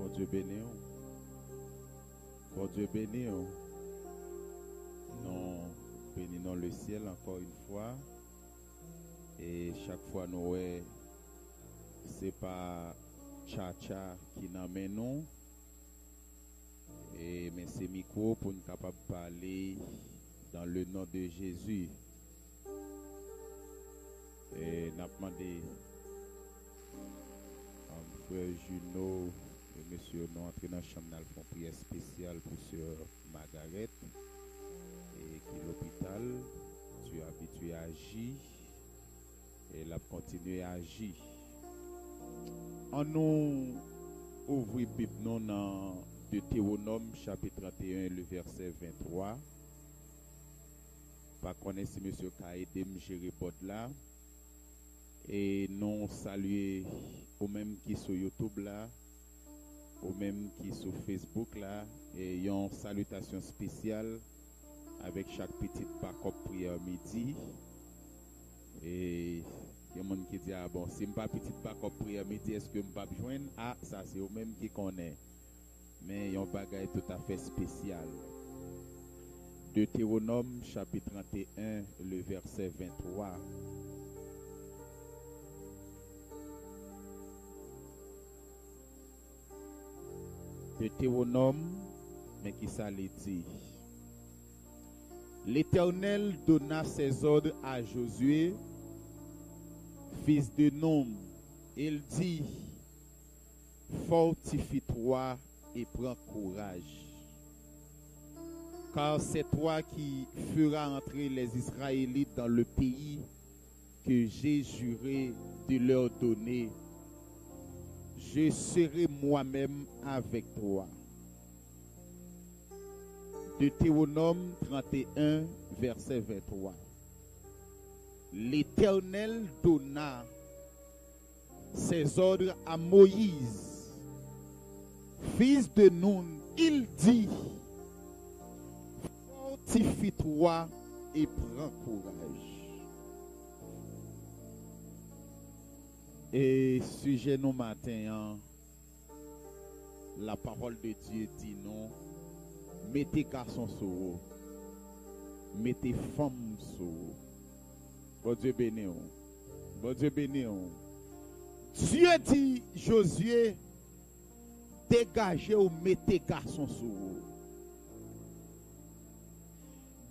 Bon Dieu béni. Bon Dieu béni. Nous bénissons le ciel encore une fois. Et chaque fois nous c'est pas Tcha qui nous mène nous. Mais c'est micro pour nous capable de parler dans le nom de Jésus. Et nous avons demandé à frère Juno et monsieur nous entrer dans la chambre pour une prière spéciale pour sœur Margaret et qui est l'hôpital. Tu es habitué à agir et elle a continué à agir. En nous ouvrir Bible nous dans Deutéronome chapitre 31 le verset 23. Pas connaître si monsieur a aidé me gérer pod là et non saluer aux mêmes qui sur YouTube là, aux mêmes qui sur Facebook là, et une salutation spéciale avec chaque petite backup prière midi. Et il y a des gens qui disent ah bon, si je pas petite backup prière midi, est-ce que je ne peux pas joindre? Ah, ça c'est eux mêmes qui connaissent. Mais il y a un bagage tout à fait spécial. Deutéronome chapitre 31, le verset 23. Deutéronome, mais qui ça les dit? L'Éternel donna ses ordres à Josué, fils de Nun. Il dit, fortifie-toi et prends courage, car c'est toi qui feras entrer les Israélites dans le pays que j'ai juré de leur donner. Je serai moi-même avec toi. Deutéronome 31, verset 23. L'Éternel donna ses ordres à Moïse, fils de Nun. Il dit, fortifie-toi et prends courage. Et sujet nous matin, la parole de Dieu dit non, mettez garçons sur vous, mettez femmes sur vous. Bon Dieu béni. Bon Dieu béni. Dieu dit Josué, dégagez ou mettez garçons sur vous.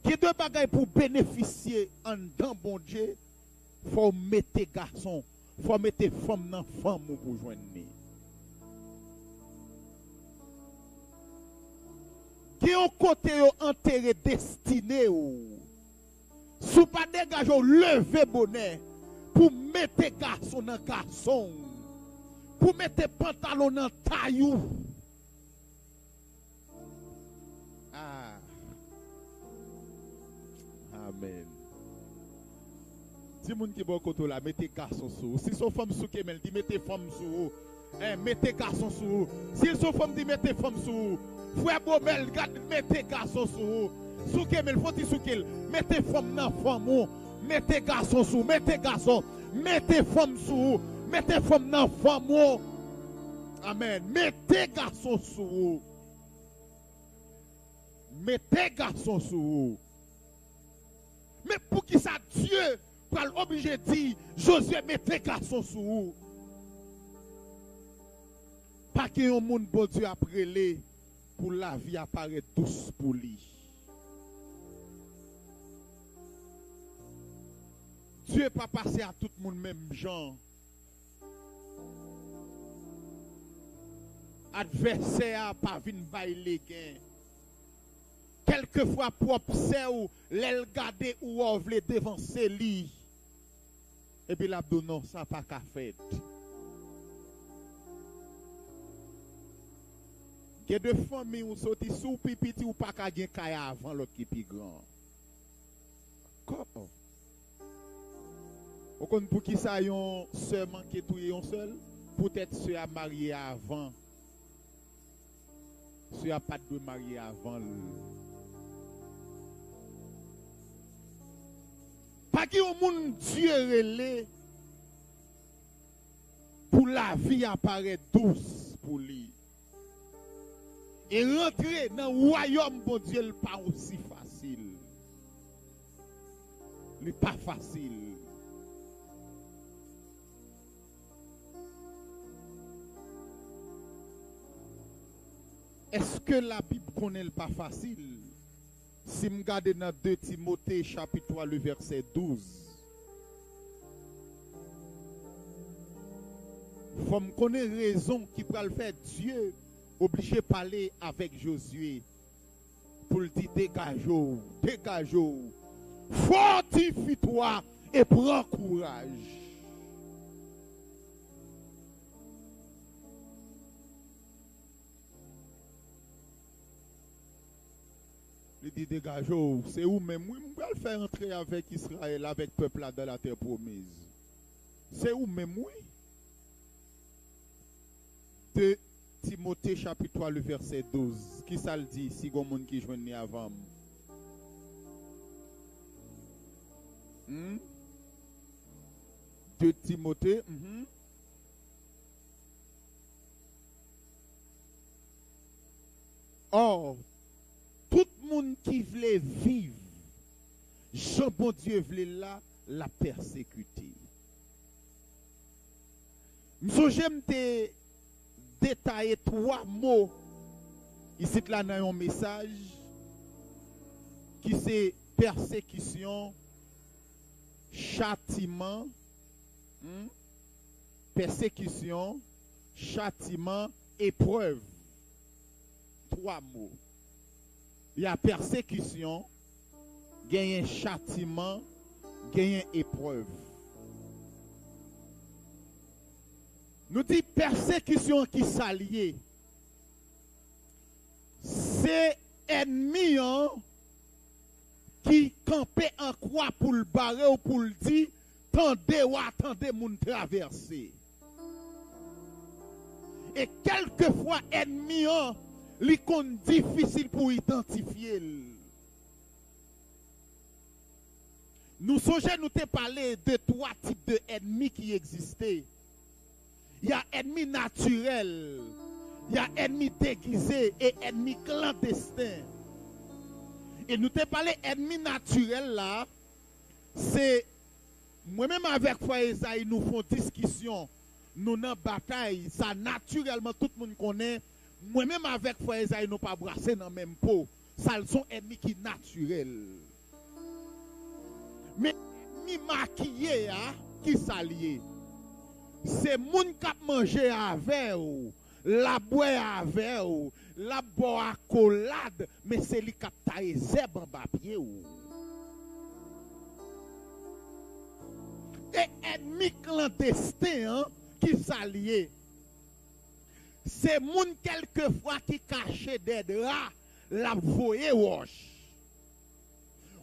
Il y a deux bagages pour bénéficier en dedans bon Dieu, il faut mettre garçons. Il faut mettre femme dans femme pour joindre. Qui ont côté enterré destiné ou sous pas dégager lever bonnet pour mettre garçon dans garçon, pour mettre pantalon dans taillou. Ah. Amen. Si moun qui bon côté là, mettez garçon sous. Si son femme sous Kemel, dit mettez femme sous. Mettez garçon sous. Si son femme dit mettez femme sous. Frère Bobel, mettez garçon sous. Sous Kemel, faut dire sous Kemel. Mettez femme dans femme. Mettez garçon sous. Mettez garçon. Mettez femme sous. Mettez femme dans femme. Amen. Mettez garçon sous. Mettez garçon sous. Mais pour qui ça Dieu pour l'obliger de dire, Josué, mettez garçon sous vous. Pas qu'il y ait un monde bon Dieu après les pour la vie apparaît douce pour lui. Dieu n'est pas passé à tout le monde même genre. Adversaire pas vinn bailler gain. Quelquefois propre c'est ou l'el garder ou ovle devancer lui. Et puis l'abdou non, ça pas qu'à faire. Il y a deux familles où sorti sous pipiti ou pas qu'à gen kaya avant l'autre qui plus grand. Comment? Ou kon pour qui ça yon seulement qui touye yon seul? Peut-être ceux a marié avant. Ceux a pas de marié avant. Pas qu'il y ait un monde Dieu relé pour la vie apparaît douce pour lui. Et rentrer dans le royaume, bon Dieu, n'est pas aussi facile. Il n'est pas facile. Est-ce que la Bible connaît le pas facile? Si je regarde dans 2 Timothée chapitre 3, le verset 12. Il faut me connaître raison qui peut le faire Dieu obligé de parler avec Josué pour le dire dégage, fortifie-toi et prends courage. Il dit dégage, c'est où même? Oui, je vais le faire entrer avec Israël, avec le peuple là dans la terre promise. C'est où même, oui? De Timothée chapitre 3, le verset 12. Qui ça le dit si il y a monde qui joigne avant? De Timothée. Or, tout le monde qui voulait vivre, Jean bon Dieu voulait là, la persécuter. J'aime te détailler 3 mots ici là dans un message qui c'est persécution, châtiment, persécution, châtiment, épreuve. 3 mots. Il y a persécution, il y a châtiment, il y a épreuve. Nous disons persécution qui s'allie. C'est ennemi qui campait en croix pour le barrer ou pour le dire, attendez moun traverser. Et quelquefois ennemi li kon difficile pour identifier. Nous songeons nous te parler de 3 types d'ennemis qui existaient. Il y a ennemi naturel, il y a ennemi déguisé et ennemi clandestin. Et nous te parlé ennemi naturel là, c'est moi-même avec Frère Esaïe nous font discussion, nous dans bataille, ça naturellement tout le monde connaît. Moi-même avec Frère Esaïe nous pas brasser dans même peau. Ça sont ennemis qui naturels. Mais ennemi maquillé qui s'allie. C'est moun qui manger avec ou, la boire avec ou, la boire accolade, mais c'est lui qui taille zèb en bas pied ou. Et ennemi clandestin qui s'allie. C'est moun quelquefois qui cache des draps, la voye wash.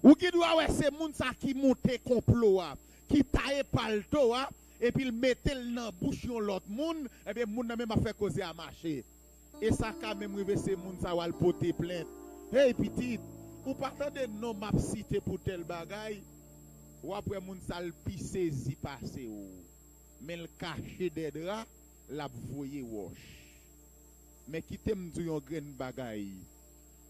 Ou qui doit ouais c'est moun ça qui monte complot qui taille palto et puis il mette dans bouche l'autre moun et bien moun même a fait causer à marcher. Et ça quand même rive c'est moun ça va le porter plainte. Hey petit, ou pas de non m'a cité pour tel bagay ou après moun ça le pi saisi passer ou. Mais le cache des draps, la voye wash. Mais qui t'aime dire un grain bagaille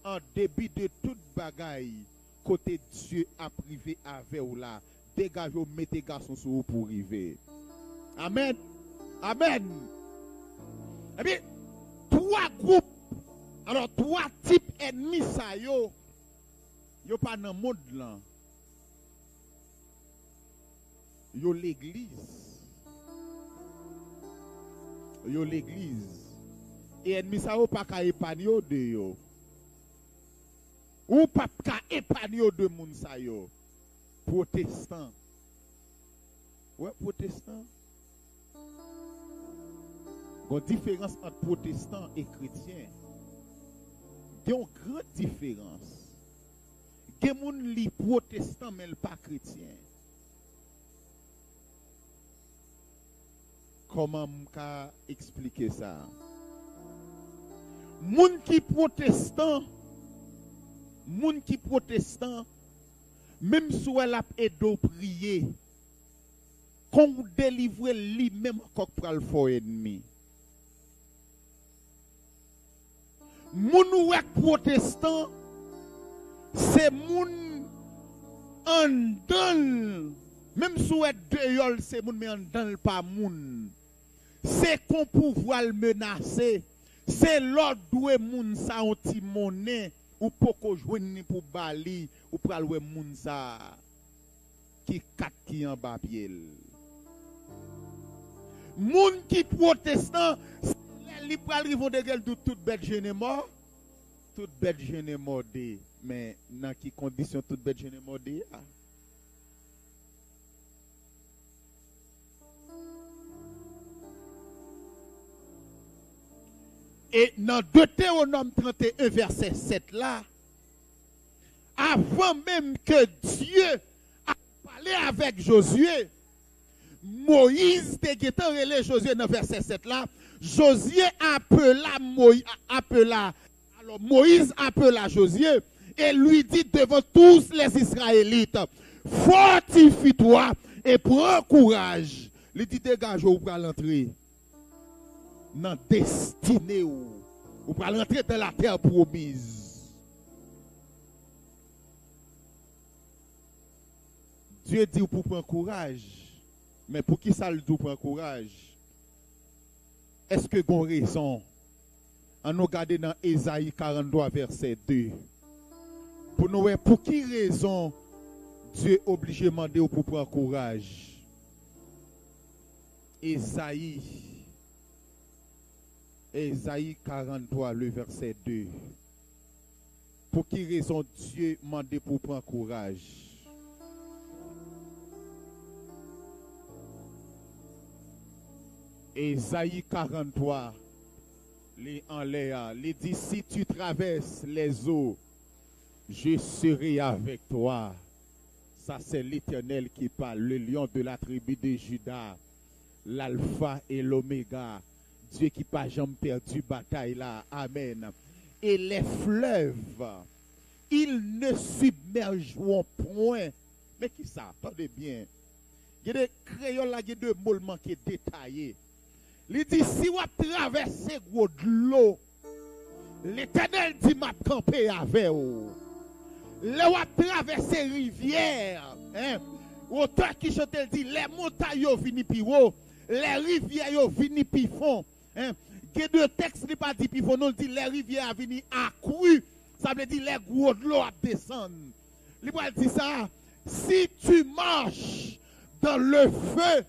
en début de toute bagaille côté Dieu a privé avec ou là dégagez ou mettez garçon sur vous pour arriver. Amen. Amen. Et bien 3 groupes, alors 3 types ennemis ça yo pas dans le monde là. Yo l'église. Yo l'église. Et ennemi ça ou pas ka épargner de yo. Ou pas ka épargner de moun sa yo. Protestant. Ouais, protestant. Il y a une différence entre protestant et chrétien. Il y a une grande différence. Il y a des gens qui sont protestants mais pas chrétiens. Comment expliquer ça? Moun qui protestant, même si elle a aidé prier, qu'on délivre lui-même encore pour le faux ennemi. Moun wèk protestant, c'est moun en dans. Même si vous êtes dehors, c'est moun mais en dans pas moun. C'est qu'on pouvoir le menacer. C'est l'ordre doué moun sa anti monnaie ou poko joindre pour bali ou pral wè moun sa qui kat qui en bas pied. Moun qui protestant, li pral rivon de gel toute bête jeune mort. Toute bête jeune mort mais dans qui condition toute bête jeune mort Et dans Deutéronome 31, verset 7 là, avant même que Dieu a parlé avec Josué, Moïse te getan relé Josué dans verset 7 là, Josué alors Moïse appela Josué et lui dit devant tous les Israélites, fortifie-toi et prends courage. Il dit dégage ou pour l'entrer dans destinée ou pour rentrer dans la terre promise. Dieu dit pour prendre courage, mais pour qui ça le dit pour prendre courage? Est-ce que vous avez raison? On nous regarde dans Ésaïe 43 verset 2. Pour nous voir pour qui raison Dieu est obligé de demander pour prendre courage. Ésaïe 43, le verset 2. Pour qui raison Dieu demande pour prendre courage? Ésaïe 43, il dit, si tu traverses les eaux, je serai avec toi. Ça, c'est l'Éternel qui parle, le lion de la tribu de Juda, l'alpha et l'oméga. Dieu qui pas jamais perdu bataille là. Amen. Et les fleuves, ils ne submergeront point. Mais qui ça? Attendez bien. Il y a des crayons là, il y a deux mots qui sont détaillés. Il dit, si vous traversez de l'eau, l'Éternel dit, m'a campé avec vous. Là, vous traversez rivière. Auteur qui chante, dit, les montagnes viennent plus haut, les rivières viennent plus fond. Il y a deux textes qui pas dit plus fond, non, dit, les rivières viennent accrues. Ça veut dire, les gros de l'eau descendent. Il dit ça, si tu marches dans le feu,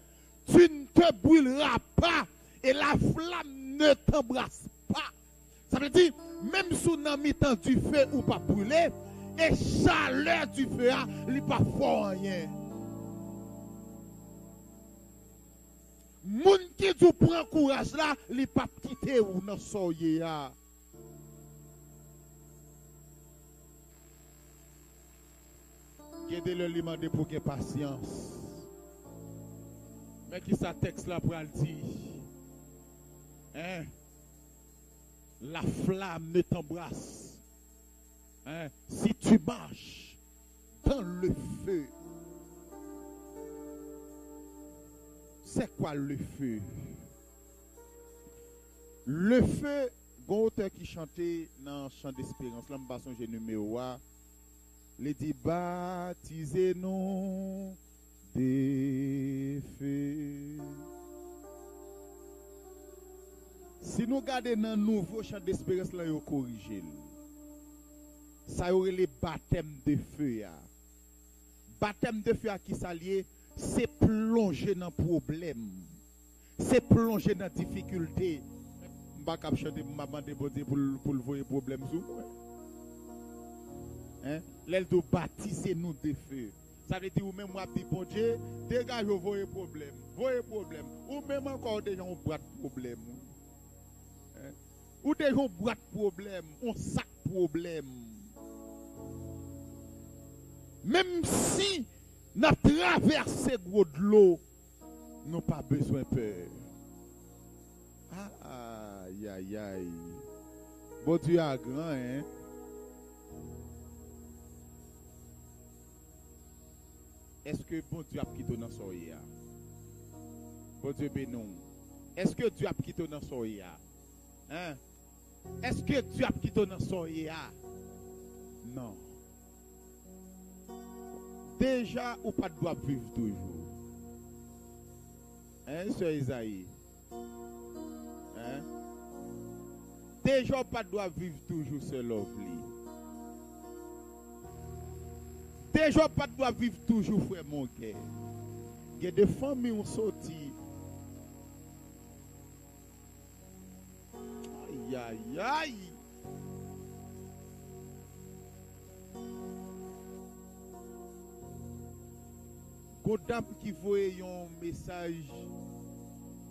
tu ne te brûleras pas. Et la flamme ne t'embrasse pas. Ça veut dire, même sous dans mi-temps du feu ou pas brûlé, et chaleur du feu, il n'est pas fort rien. Moun qui du prend courage là, il n'est pas quitté ou non soye. Gardez-le lui demander pour qu'il ait patience. Mais qui ça texte là pour le dire? La flamme ne t'embrasse. Si tu marches dans le feu, c'est quoi le feu? Le feu, un auteur qui chantait dans le chant d'espérance, là, je vais numéro 1, il dit baptisez-nous des feux. Si nous regardons dans le nouveau chant d'espérance, là, il corrigé. Ça y aurait les baptêmes de feu. Baptême de feu à qui s'allier, c'est plonger dans le problème. C'est plonger dans la difficulté. Je ne vais pas chanter pour le voir problème. L'aile de baptiser nous de feu. Ça veut dire, ou même moi, bon Dieu, dégage vos problèmes. Vos problèmes. Ou même encore des gens ont de problème. Ou des gens boîte problème, on sac problème. Même si nous traversons de l'eau, nous n'avons pas besoin de peur. Aïe, aïe, aïe. Bon Dieu est grand, hein? Est-ce que bon Dieu a quitté dans son soya? Bon Dieu bénon. Est-ce que Dieu a quitté dans son soya? Hein? Est-ce que Dieu a quitté dans son yéa? Non. Déjà, ou pas doit vivre toujours. Hein, Sœur Isaïe? Hein? Déjà, ou pas doit vivre toujours ce lovely. Déjà, ou pas doit vivre toujours, frère mon cœur. Il y a des familles qui ont sorti. Aïe, aïe, aïe. Godam qui voit un message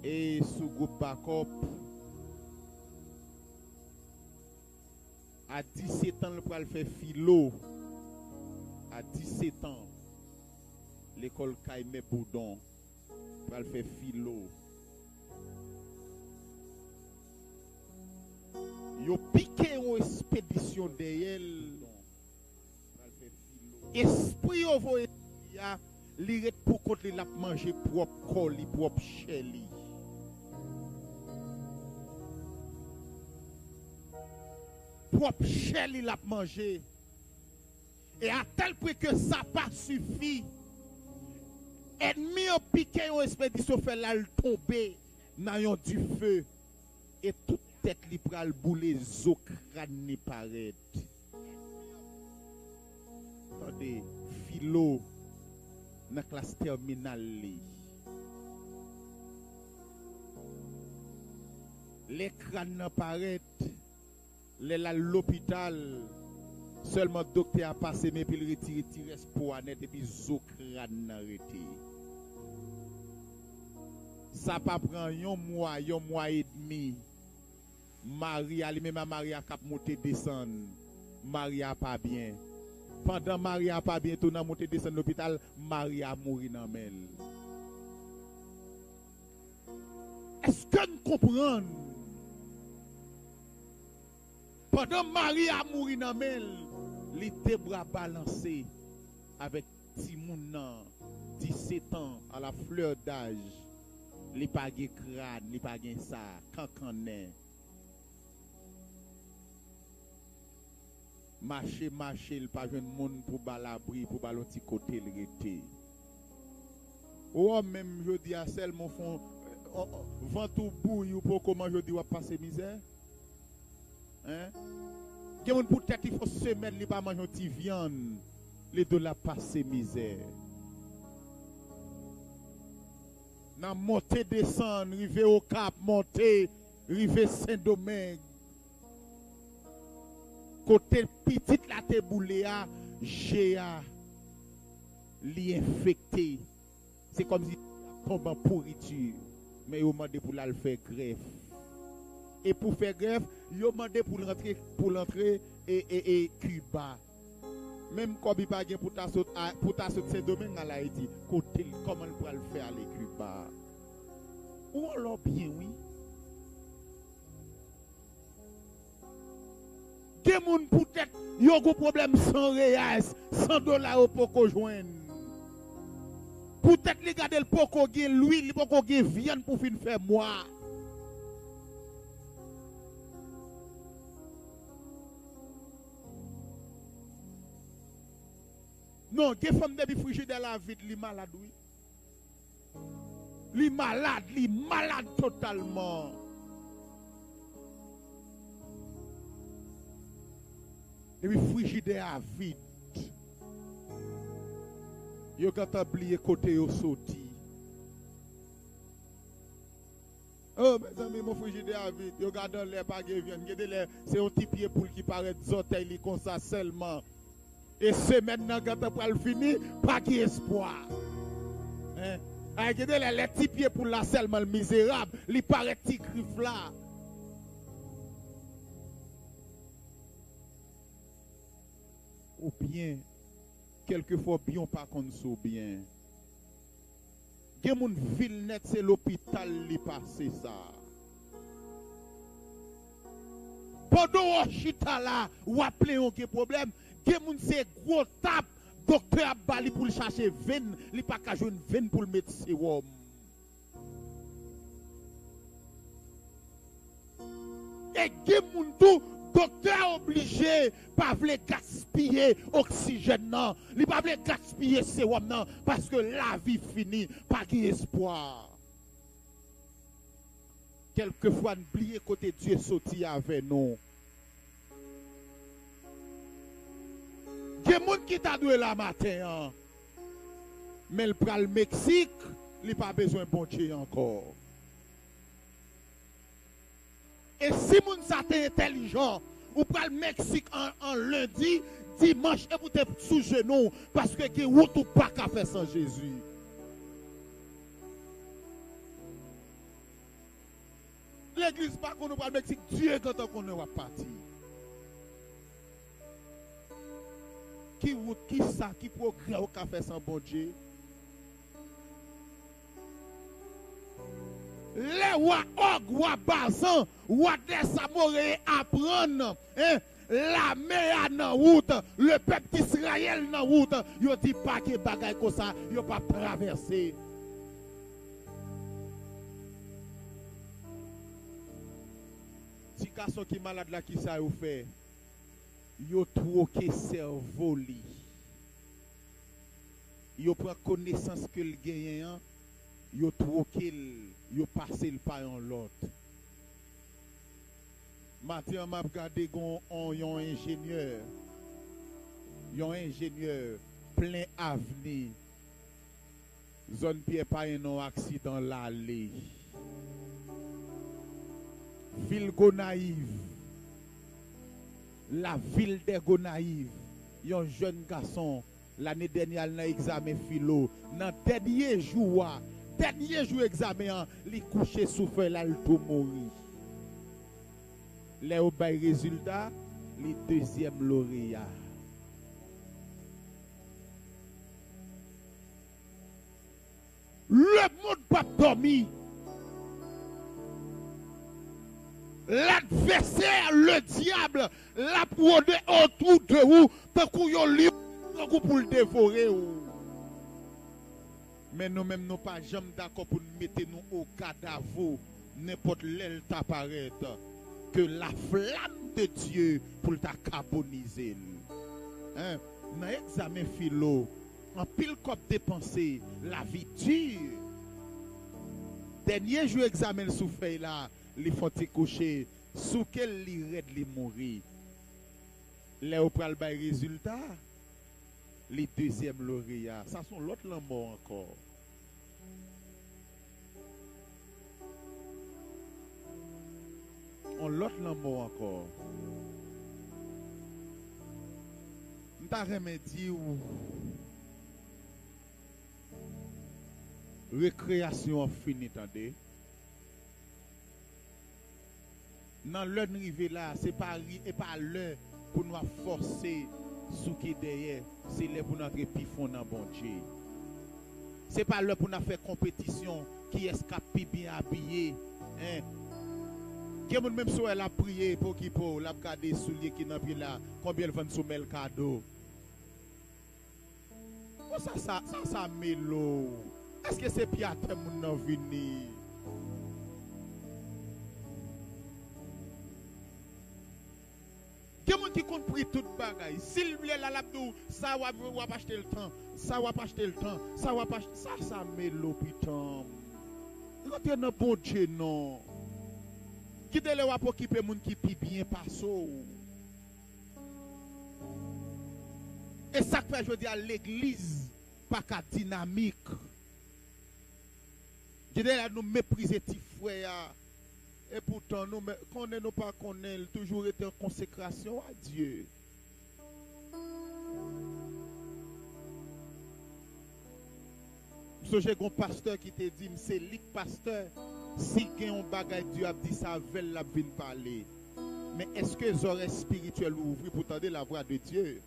et sous groupe backup à 17 ans, le pral faire philo. À 17 ans, l'école Kaime Boudon pral faire philo. Yo piqué une expédition derrière. Esprit yo voye ya. Li ret pour côté la manger propre col, propre chair li. Propre chair li la manger. Et à tel point que ça pas suffi. Ennemi a piqué une expédition fait là le tomber dans yon du feu et toute tête li pral boule zo crâne ni paraît. Attendez, philo dans la classe terminale. Les crânes apparaissent, l'hôpital, seulement le docteur a passé, mais puis il retire espoir net et puis zo crâne arrêté. Ça pas prend un mois et demi. Maria, lui-même Maria cap monter descendre. Maria pas bien. Pendant Maria pas bien, tout dans monter descendre l'hôpital, Maria mourit dans mel. Est-ce que nous comprenons? Pendant Maria mourit dans mel, les deux bras balancés avec Timounan, 17 ans, à la fleur d'âge. Les pas de crâne, les pas de ça, cancanet. Marcher, il pas de monde pour balabri, pour baloti côté le rété. Ou même je dis à celle mon fond, vent tout bouille ou pour comment je dis ou passer misère. Hein? Quelqu'un pour tête il faut semaine il pas manger un petit viande, les de la passer misère. Nan monter descendre, river au Cap, monter, river Saint-Domingue. Côté petite la te boule a, GA li infecté. C'est comme si tombe en pourriture. Mais il demandé pour la faire greffe. Et pour faire greffe, il demandé pour l'entrer et Cuba. Même quand il pas pour ta saute ces domaines à Haïti, côté comment il pourra le faire les Cuba. Ou alors bien oui. Des gens peut-être ils ont un problème sans réals, $100 pour qu'on joigne. Peut-être les gars le poko gen l'huile, le poko gen viande pour fin faire moi. Non, des femmes depuis frigidaire la vie, li malade oui. Li malade totalement. Depuis frigidaire vide. Yo quand oublié côté yo sorti. Oh mes amis, mon frigidaire vide. Yo gade l'air pas gen viande, c'est un petit pied pour qui paraît zoteil li comme ça seulement. Et semaine nan gata pral fini, pas qui espoir. Hein? Regardez les petits pieds pour la seulement misérable, li paraît petit griffe là. Ou bien quelquefois bien pas qu'on sou bien. Gen moun ville net c'est l'hôpital li passe ça. Pendant chita là, ou appelé un problème, gen moun c'est gros tap, docteur a bali pour chercher veine, li pas ka joine veine pour le mettre sérum. Et gen moun tout Docteur obligé pas vle gaspiller oxygène non, il pas vle gaspiller sérum non parce que la vie finie, pas d'espoir. Quelquefois oublier côté Dieu sorti avec nous. Il y a des gens qui t'a doué la matin, hein? Mais le pral Mexique, il n'a pas besoin de bon Dieu encore. Et si moun sa t'es intelligent, ou pral Mexique en lundi, dimanche, et vous êtes sous genou, parce que vous n'avez pas qu'à faire sans Jésus. L'église pas qu'on nous parle Mexique, Dieu quand on va partir. Qui ça, qui progrès au café sans bon Dieu? Les rois Og, rois Bazan, rois Desamoré apprennent, hein, la mer en route, le peuple d'Israël en route, yo dit pas que bagay comme ça, yo pas traverser. Si garçon qui malade là qui ça yo fait? Yo troqué cerveau li. Yo prend connaissance que le gagnant, yo troqué, yo passé le par en l'autre. Matin m'a regardé yon ingénieur plein avenir. Zone Pierre pas un accident l'allée. Ville Gonaïve. La ville des Gonaïves, un jeune garçon, l'année dernière, il a examen philo. Dans le dernier jour examen, il couché sous feu, là, il tout mourir. Les résultats, le deuxième lauréat. Le monde pas dormi. L'adversaire, le diable, l'a prodé autour de vous, tant qu'on y a lion pour le dévorer. Mais nous-mêmes, nous pas jamais d'accord pour nous mettre nous au cadavre, n'importe l'aile t'apparaître, que la flamme de Dieu pour t'a carboniser. Hein? Dans l'examen philo, en pile cop dépensé, la vie dure. Dernier jour examen sous feuille là, les font coucher sous quel liret les mourir. Les au pral bay résultat, les deuxième lauréats, ça sont l'autre lambeau encore. On l'autre lambeau encore. M'ta remédié ou récréation finie, attendez. Dans l'heure arrivée là, c'est pas l'heure pour nous forcer sous qui derrière, c'est l'heure pour notre pifon dans bon Dieu. C'est pas l'heure pour nous faire compétition qui escape bien habillé. Hein? Qui même si elle a prié pour qui pour la garder souliers qui dans pied là, combien elle vend sous le cadeau. Oh, ça mélo. Est-ce que c'est Pierre qui mon venir? Quelqu'un qui compris tout bagaille. S'il voulait la labdou, ça va acheter le temps. Ça va acheter le temps. Ça va pas ça met l'hôpital. Rentrez dans bon Dieu non. Quittez le pour occuper moun qui pi bien passo. Et ça fait je dis à l'église pas qu'à dynamique. Quittez là nous mépriser petit frère. Et pourtant, nous connaissons pas connaît, toujours été en consécration à Dieu. J'ai un pasteur qui te dit, c'est lui pasteur, si il y a un bagage Dieu a dit ça, veut la venir parler. Mais est-ce que les oreilles spirituelles ouvrent pour entendre la voix de Dieu?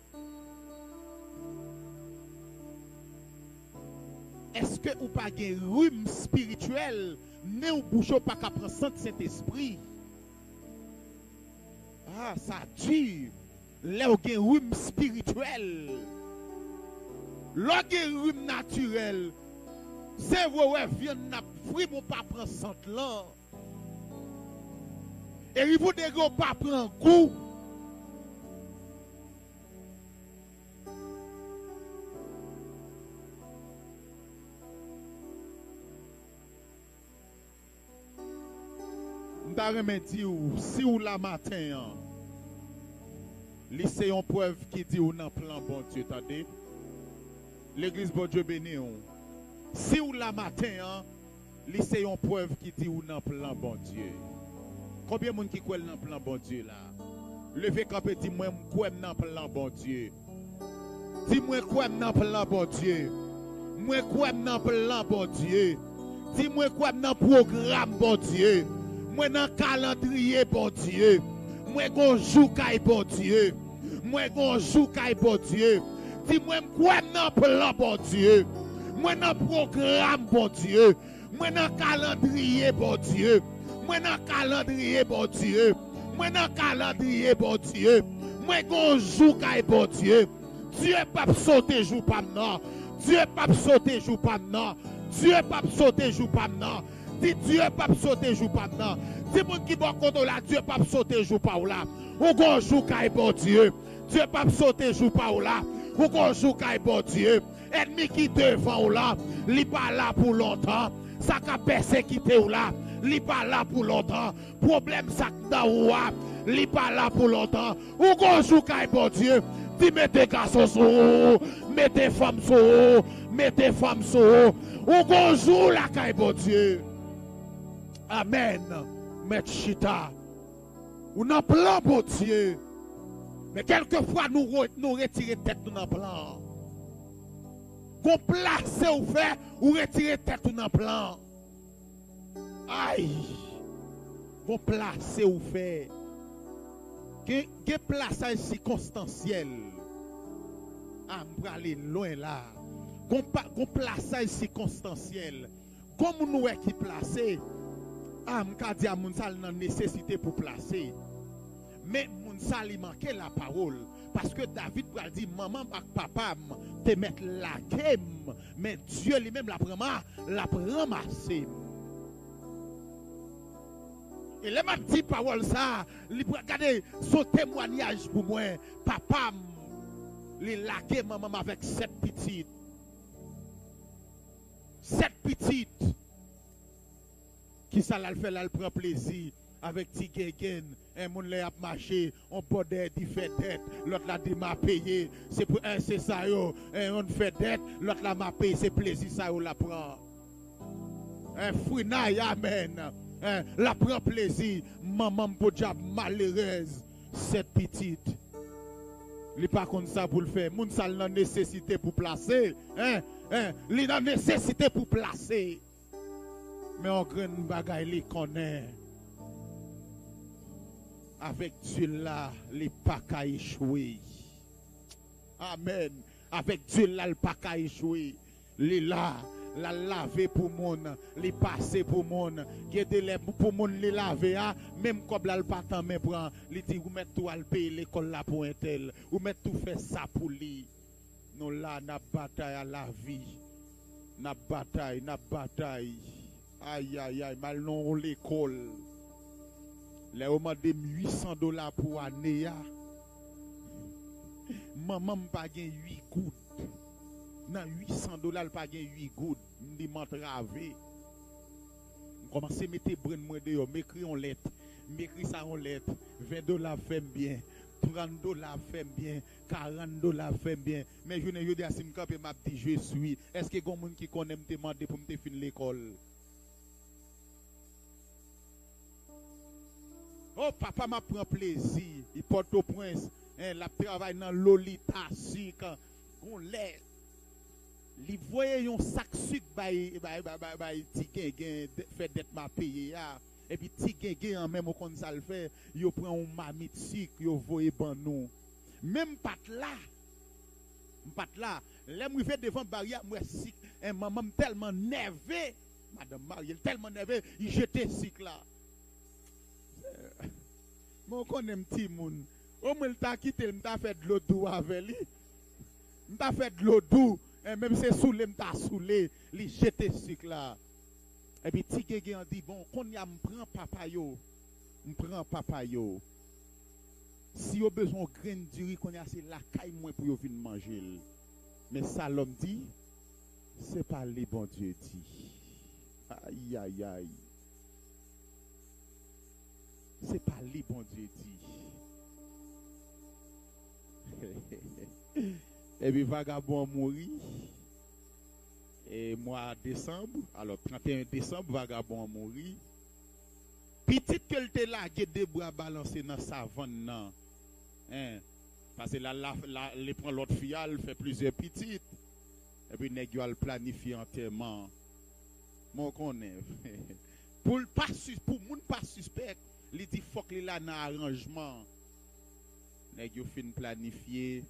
Est-ce que ou pas un rhume spirituel? Ne ou bouchon pas qu'à prendre Saint-Esprit. Ah, ça dure. Là, il y a un rhume spirituel. Là, il y a un rhume naturel. C'est vrai, vient n'a fruit pour pas prendre sant là. Et il vous ne pas prendre goût. m'ta remédie ou si ou la matin, c'est une preuve qui dit ou nan plan bon Dieu, attendez. L'église bon Dieu béni ou. Si ou la matin, c'est une preuve qui dit ou nan plan bon Dieu. Combien de monde qui croit dans plan bon Dieu là? Levez campé dit moi crois dans plan bon Dieu. Dis-moi quoi dans plan bon Dieu. Moi quoi dans plan bon Dieu. Dis-moi quoi dans programme bon Dieu. Moi dans calendrier bon Dieu. Moi gon jour kay bon Dieu. Moi gon jour kay bon Dieu. Dis-moi quoi dans plan bon Dieu. Moi dans programme bon Dieu. Moi dans calendrier bon Dieu. Moi dans calendrier bon Dieu. Moi dans calendrier bon Dieu. Moi gon jour kay bon Dieu. Dieu pas sauter jour pas non. Dieu pas sauter jour pas non. Dieu pas sauter jour pas non. Dis Dieu pas sauter jour pas non. Dis moun qui bon compte là, Dieu pas sauter jour pas là. Ou gon jour kay bon Dieu. Dieu pas sauter jour pas là. Ou gon jour kay bon Dieu. Ennemi qui devant ou là, li pas là pour longtemps. Ça ka persécuté ou là, li pas là pour longtemps. Problème ça da ou là, li pas là pour longtemps. Ou gon jour kay bon Dieu. Dis mettez garçons sur, mettez femmes sur, mettez femmes sur. Ou gon jour la kay bon Dieu. Amen. Mettez chita. Ou nan plan bon Dieu. Mais quelquefois nous retirer tête dans plan. Qu'on place ou fait ou retirer tête dans plan. Aïe. Qu'on place ou fait. Que plaçage circonstanciel. Ah, m'pa aller loin là. Qu'on plaçage circonstanciel. Comme nous est qui placé. Ah, m'ka di a moun sal nan nécessité pour placer. Mais moun sal il manque la parole. Parce que David pral dit maman ak papa te mettre la kem. Mais Dieu lui-même la prend ramassé. Et les m'a dit parole ça, regardez son témoignage pour moi. Papa, il laqué maman avec 7 petites. 7 petites. Qui ça l'a fait, là, elle prend plaisir avec Tigegen. Un monde l'a marché, on peut d'être, il fait dette, l'autre l'a dit m'a payé. C'est pour un, c'est ça, yo. On fait dette, l'autre l'a m'a payé, c'est plaisir, ça, on la prend. Un fouinaille, amen. La prend plaisir, maman pour diable malheureuse, cette petite. Il pas comme ça pour le faire. Moun sal nan nécessité pour placer. Il nan nécessité pour placer. Mais on grand bagay li connaît. Avec Dieu là, il pas qu'à échouer. Amen. Avec Dieu là, il pas qu'à échouer. Il là. La laver pour moun, li passer pour moun, qui est pour moun li laver, même comme là le patin mais prend, li dit ou mettre tout à payer l'école là pour un tel, ou mettre tout faire ça pour lui. Nous là n'a bataille à la vie. N'a bataille. Aïe aïe aïe, mal non l'école. Les on demande $800 pour année. Maman pas gain 8 gouttes. Dans $800, il pas gain 8 gouttes. Je m'entravé. Je commence à mettre brin moi dehors, m'écrit en lettre. M'écrit ça en lettre. $20 fait bien. $30 fait bien. $40 fait bien. Mais je ne dis pas si je m'a dit je suis. Est-ce que y a des gens qui connaissent me demander pour me finir l'école? Oh, papa m'a pris plaisir. Il porte au prince. La travail dans Lolita, Sik. On l'aide. Li voye yon sac sucre bay ti gen fait d'être ma payé et puis ti gen en même kon ça le fait yo prend un mamite sucre yo voye ban nou même pat là l'aime rive devant barrière moi sucre et maman tellement nerveux madame Marie tellement nerveux il jetait sucre là mon connait petit moun au moins t'a quitté m'ta fait de l'eau doux avec lui m'ta fait de l'eau doux. Et même si c'est soulé, m'ta soulé, li jeté sucre là. Et puis Tigege a dit bon, qu'on y a m'prend papa yo. Si yo besoin de grain de riz, qu'on y a c'est la caille moins pour yo venir manger. Mais ça l'homme dit, c'est pas les bon Dieu dit. Aïe aïe aïe. C'est pas lui, bon Dieu dit. Et puis vagabond mourit. Et mois décembre, alors 31 décembre, vagabond mourit. Petite que te lagué des bras balancés dans sa savane nan. Hein? Parce que là, les prend l'autre fille, elle fait plusieurs petites. Et puis nèg yo al planifier enterrement. Mon connaît. Pour moun pas suspect, il dit faut que là dans arrangement. Nèg yo fin planifier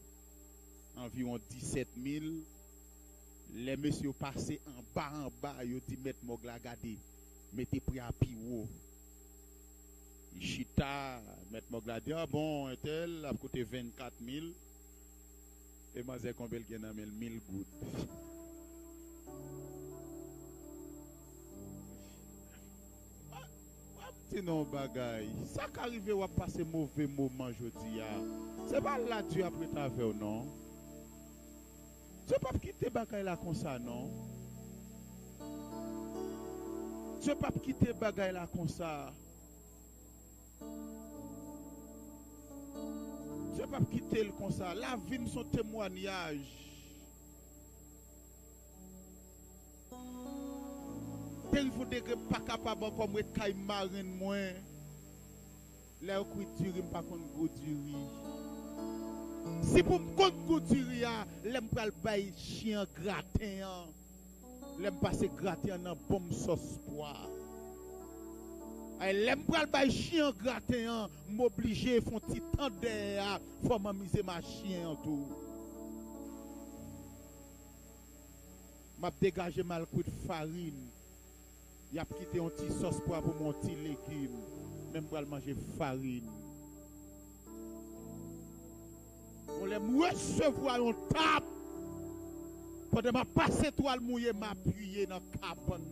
environ 17 000. Les messieurs passé en bas, yo dit mettre Mogla gade, mettez prix à piwo. Chita, mettre Mogla dit ah bon, tel a coûté 24 000. Et moi j'ai combien il y a 1000 gouttes. Sinon bagay, ça qui arrive ou passer mauvais moment jodi a. C'est pas là Dieu après travers non. Tu ne peux pas quitter bagay là comme ça non. Tu ne peux pas quitter bagay là comme ça. Tu ne peux pas quitter le comme ça. La vie son témoignage. Il faut que pas capable comme être marine moins. Là couture pas contre goudiri. Si pour me compte goudiri l'aime pas bail chien gratin. L'aime passer gratin dans bombe sauce poire. L'aime pas bail chien gratin m'obliger font petit temps d'air faut m'amuser ma chien en tout. M'a dégagé mal coup de farine. Il a quitté un petit sauce pour mon petit légume. Même pour manger farine. On les recevoir un tape. Pendant ma passer toile mouillé m'appuyer dans le cabane.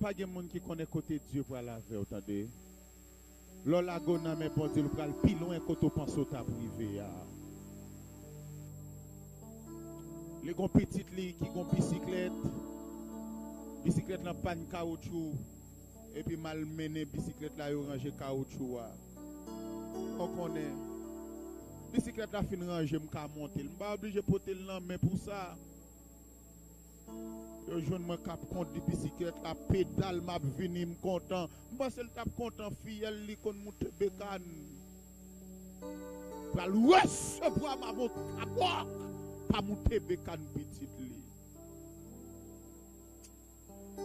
Pas de monde qui connaît côté Dieu pour la faire, attendez. Lola gona mais bon Dieu, le pral pi loin quand on pense au ta privé. Les gon petites li qui gon bicyclette la panne caoutchouc et puis mal mené bicyclette là yo ranger caoutchouc. On connaît. Bicyclette la fin ranger m'ka monter, m'pa obligé porter le mais pour ça. Yo joine moi cap compte de bicyclette la pédale m'a vini m content. M'pa c'est le tap content fille elle li kon monte bécane. Pour recevoir ma moto pas monter bécane petite li.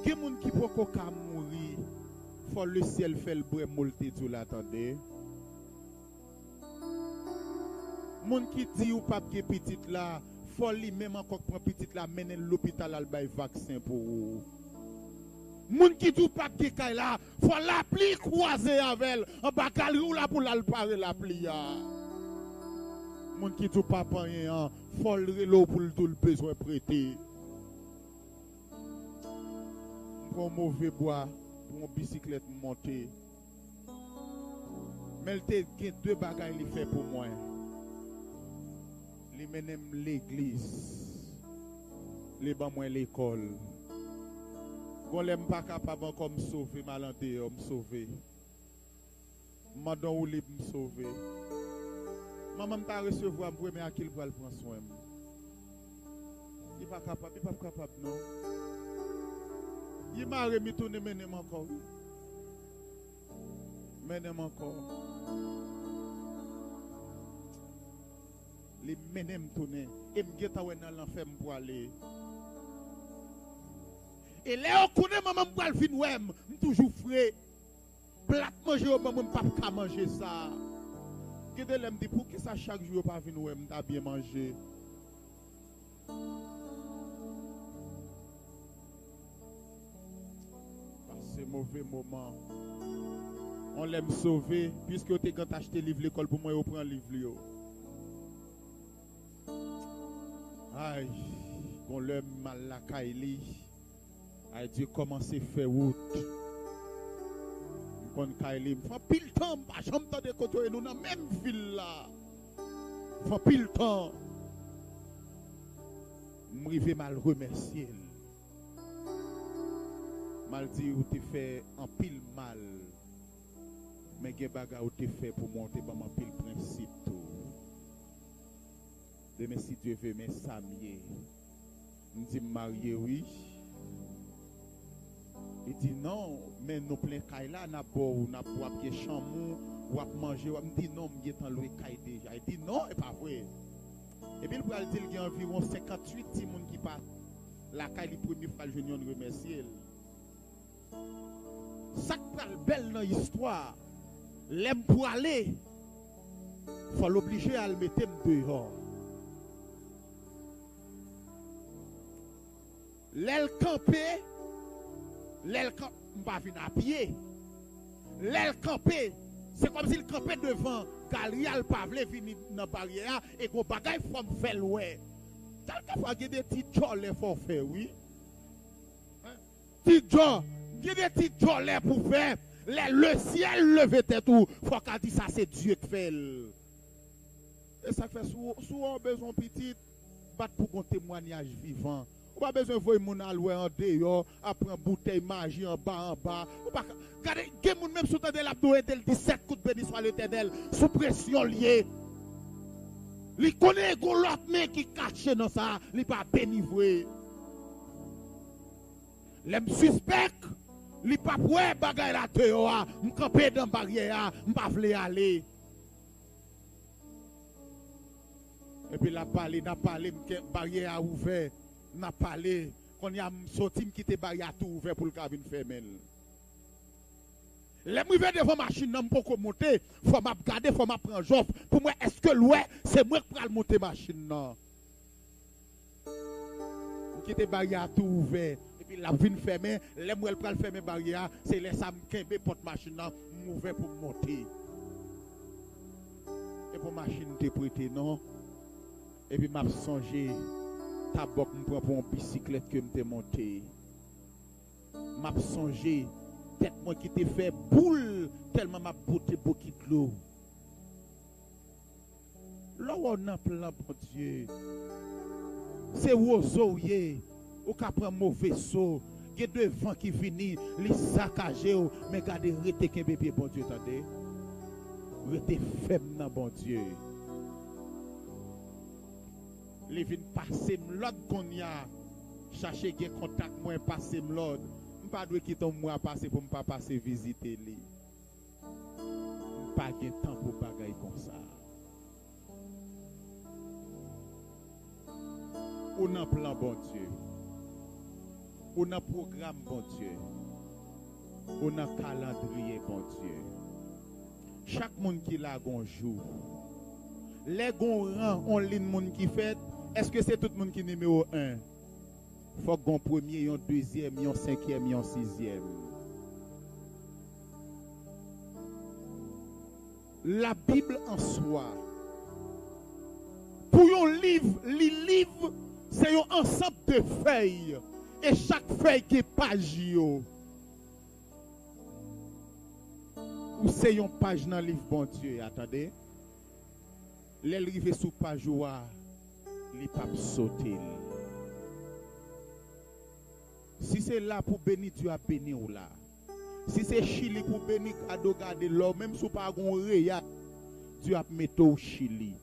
Qui moun qui poko ka mourir, faut le ciel fait le bruit molte tout l'attendez. Moun qui dit ou pas que petite là faut li même encore prend petite la mener l'hôpital al bay vaccin pour ou. Moun qui tout pas que kay là faut l'appli croiser avec en bakali ou là pour la parer l'appli ya. Moun qui tout pas rien faut le relo pour tout le besoin prêter. Pour mauvais bois pour une bicyclette monter. Mais il te deux bagages il fait pour moi. Les menem l'église, les ban moi l'école. Gon l'aime pas capable comme sauver malandé, me sauver. Mandon ou li me sauver. Maman t'a recevoir pour mais à qui il va le prendre soin. Il pas capable non. Il m'a remis tourner menem encore. Menem encore. Les menem tourner et m'geta ouais dans l'enfer pour aller et là on connaît maman pour vinn ouais toujours frais plat manger au maman pas manger ça gade l'aime dit pour que ça chaque jour pas vinn ouais m'ta bien manger c'est mauvais moment on l'aime sauver puisque tu quand acheter livre l'école pour moi on prend livre. Aïe, qu'on le mal la kaili. Aïe, Dieu commence à faire route. Qu'on kaili, faut pile temps, pas jamais de côté nous dans même ville là. Faut pile temps. M'rive mal remercier. Mal dit ou te fait en pile mal. Mais gen baga ou te fait pour monter dans mon pile principe tout. Demain si Dieu veut mais ça mieux. Me dit marié oui. Il dit non, mais nous plein caille là n'a pas ou n'a pas bien chamou ou à manger. Me dit non, me temps loué caille déjà. Il dit non, c'est pas vrai. Et puis il va dire qu'il y a environ 58 personnes qui passent la caille les premières fois je viens remercier. Ça qui est belle dans l'histoire. L'aime pour aller, il faut l'obliger à le mettre dehors. L'aile campé, l'aile campé, pas venir à pied. L'aile campé, c'est comme s'il campait devant, car il a le pavlet venir dans la barrière et qu'on bagaille faut faire loin. Quelquefois, il y a des petits jolles qu'il faut faire, oui. Petits jolles, il y a des petits jolles pour faire. Le ciel levé tête ou faut qu'à dire ça c'est Dieu qui fait. Et ça fait souvent besoin petit battre pour un témoignage vivant. Ou pas besoin de voir mon alloué en dehors, après une bouteille magie en bas. Ou pas regardez, quelqu'un même sous tendel l'abdo et del 17 coups de béni soit l'Éternel sous pression liée. Il connaît l'autre main qui cache dans ça, il pas bénivrer. L'aime suspect. Li pa pouè bagay la teoa, m'campé dans barrière, m'pa vle aller. Et puis la parlé, barrière ouvert, n'a parlé, qu'on y a sorti m'quitter barrière tout ouvert pour le cabine fermé. Les m'rive devant machine nan m'poko monter, faut m'a regarder, faut m'a prendre jof. Pour moi est-ce que l'oué, c'est moi qui pral monter machine nan. M'quitter barrière tout ouvert. Puis la vine fermée, les mouelles pral fermer barrière, c'est les sam kembe porte machine ouvert pour monter. Et pour machine te prêté non. Et puis m'a songé tabok me prend pour une bicyclette que m'te monté. M'a songé tête moi qui te fait boule tellement m'a beauté beaucoup de l'eau. Là on a plein bon Dieu. C'est oiseau yé. Ou ka prend mauvais saut, il y a deux vents qui viennent, les saccager, mais gardez, rete qu'un bébé, bon Dieu, attendez. Rete femme, bon Dieu. Les viennent passer l'autre qu'on y a, chercher des contacts, moi, passer l'autre. Je ne pas quitter moi passer pour ne pas passer visiter lui. Pas de temps pour bagaille comme ça. On a plan, bon Dieu. On a programme, bon Dieu. On a calendrier, bon Dieu. Chaque monde qui l'a un jour. Les gon rang en ligne monde qui fait. Est-ce que c'est tout le monde qui est numéro 1? Il faut qu'on premier, un deuxième, un cinquième, un sixième. La Bible en soi. Pour un livre, les livres, c'est un ensemble de feuilles. Et chaque feuille qui est page. Ou c'est une page dans le livre, bon Dieu. Attendez. L'élrivé sous page, il pas sauter. Si c'est là pour bénir, Dieu a béni ou là. Si c'est Chili pour bénir, cadeau garder l'homme, même si pas un réa, Dieu a mis au Chili.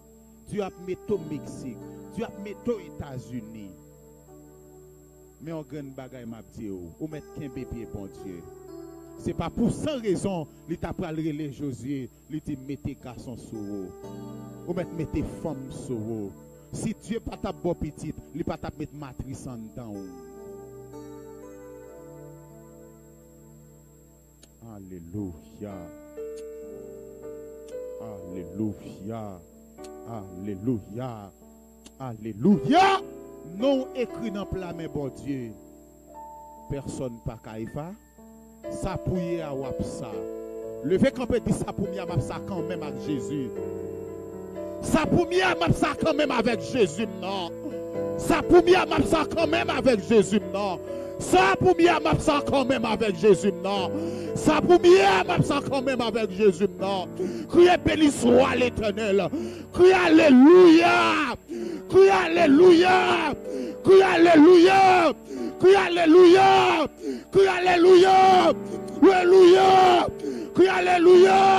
Dieu a mis au Mexique. Dieu a mis aux États-Unis. Mais on gagne bagaille m'a dit ou mettre qu'un bébé bon Dieu. C'est pas pour sans raison il t'a pral relé Josué, il dit mettez garçon sur vous. Ou mettez femme sur vous. Si Dieu pas ta bon petite, il pas ta mettre matrice en dedans. Alléluia. Alléluia. Alléluia. Alléluia. Non écrit dans plat, mais bon Dieu. Personne pas caïfa. Ça pouille à wapsa. Levez quand peut dire ça pour moi à ça quand même avec Jésus. Ça pour moi à ça quand même avec Jésus non. Ça pour moi à ça quand même avec Jésus non. Ça pour moi, m'absent quand même avec Jésus, non. Ça pour moi, m'absent quand même avec Jésus, non. Criez béni soit l'Éternel. Criez Alléluia. Criez Alléluia. Criez Alléluia. Criez Alléluia. Criez Alléluia. Alléluia. Criez Alléluia.